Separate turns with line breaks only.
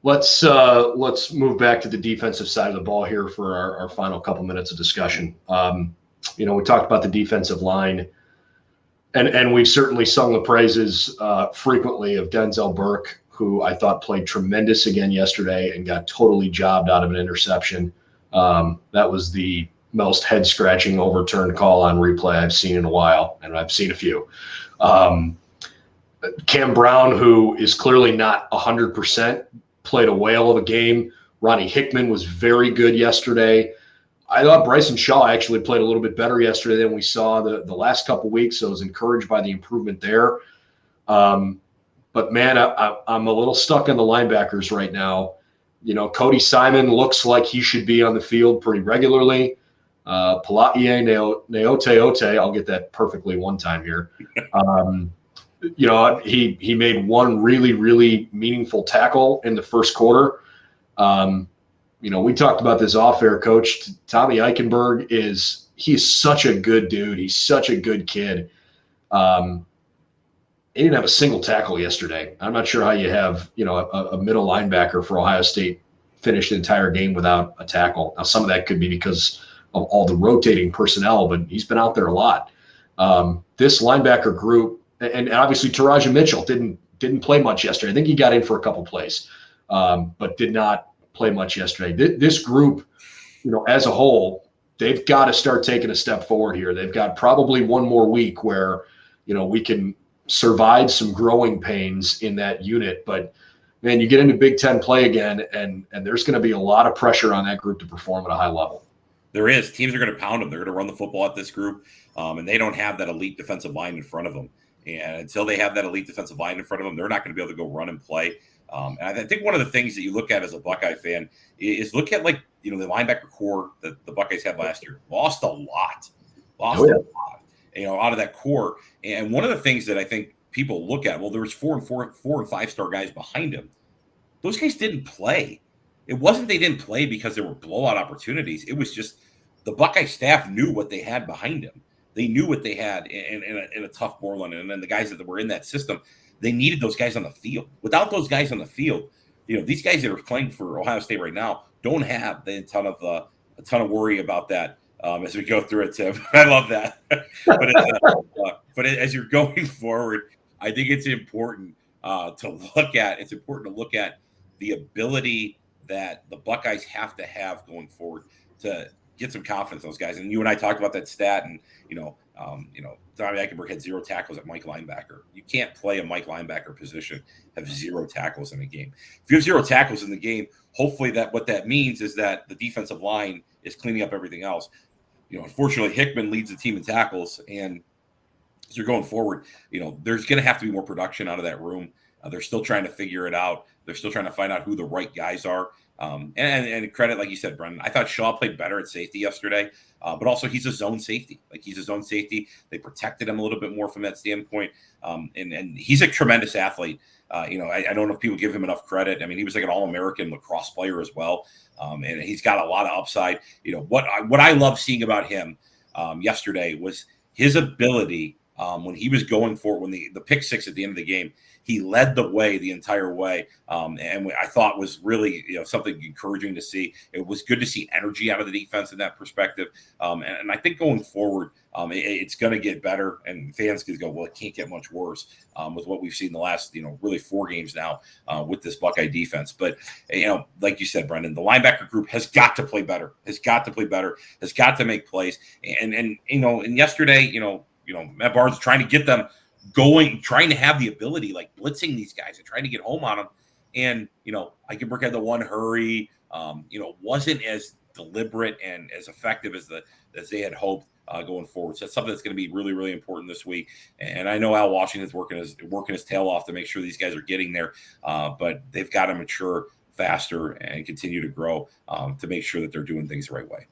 Let's move back to the defensive side of the ball here for our final couple minutes of discussion. We talked about the defensive line, and we've certainly sung the praises frequently of Denzel Burke, who I thought played tremendous again yesterday and got totally jobbed out of an interception. That was the most head-scratching overturned call on replay I've seen in a while, and I've seen a few. Cam Brown, who is clearly not 100%, played a whale of a game. Ronnie Hickman was very good yesterday. I thought Bryson Shaw actually played a little bit better yesterday than we saw the last couple of weeks, so I was encouraged by the improvement there. But, man, I'm a little stuck on the linebackers right now. Cody Simon looks like he should be on the field pretty regularly. Palaie Neote, I'll get that perfectly one time here. He made one really, really meaningful tackle in the first quarter. We talked about this off-air, Coach. Tommy Eichenberg he's such a good dude. He's such a good kid. He didn't have a single tackle yesterday. I'm not sure how you have, a middle linebacker for Ohio State finish the entire game without a tackle. Now, some of that could be because of all the rotating personnel, but he's been out there a lot. This linebacker group, and obviously Taraja Mitchell didn't play much yesterday. I think he got in for a couple plays, but did not play much yesterday. This group, as a whole, they've got to start taking a step forward here. They've got probably one more week where, we can survive some growing pains in that unit. But, man, you get into Big Ten play again, and there's going to be a lot of pressure on that group to perform at a high level.
There is. Teams are going to pound them. They're going to run the football at this group, and they don't have that elite defensive line in front of them. And until they have that elite defensive line in front of them, they're not going to be able to go run and play. And I think one of the things that you look at as a Buckeye fan is look at, the linebacker core that the Buckeyes had last year. Lost a lot. Out of that core. And one of the things that I think people look at, there was four and 5-star guys behind him. Those guys didn't play. It wasn't they didn't play because there were blowout opportunities. It was just the Buckeye staff knew what they had behind him. They knew what they had in a tough Borland, and then the guys that were in that system, they needed those guys on the field. Without those guys on the field, these guys that are playing for Ohio State right now don't have a ton of worry about that as we go through it, Tim. I love that. but as you're going forward, I think it's important to look at the ability that the Buckeyes have to have going forward to get some confidence in those guys. And you and I talked about that stat, and Tommy Eichenberg had 0 tackles at Mike linebacker. You can't play a Mike linebacker position, have 0 tackles in a game. If you have 0 tackles in the game, hopefully what that means is that the defensive line is cleaning up everything else. Unfortunately, Hickman leads the team in tackles, and as you're going forward, there's going to have to be more production out of that room. They're still trying to figure it out. They're still trying to find out who the right guys are. And credit, like you said, Brendan, I thought Shaw played better at safety yesterday, but also he's a zone safety. They protected him a little bit more from that standpoint. And he's a tremendous athlete. I don't know if people give him enough credit. I mean, he was like an All-American lacrosse player as well. And he's got a lot of upside. What I love seeing about him yesterday was his ability when he was going for when the pick six at the end of the game. He led the way the entire way, and I thought was really something encouraging to see. It was good to see energy out of the defense in that perspective, and I think going forward, it's going to get better, and fans could go, well, it can't get much worse with what we've seen the last really 4 games now with this Buckeye defense. But like you said, Brendan, the linebacker group has got to play better, has got to make plays, and yesterday, Matt Barnes trying to get them going, trying to have the ability, like blitzing these guys and trying to get home on them. And, Eichenberg had the one hurry, wasn't as deliberate and as effective as they had hoped going forward. So that's something that's going to be really, really important this week. And I know Al Washington's working his tail off to make sure these guys are getting there, but they've got to mature faster and continue to grow to make sure that they're doing things the right way.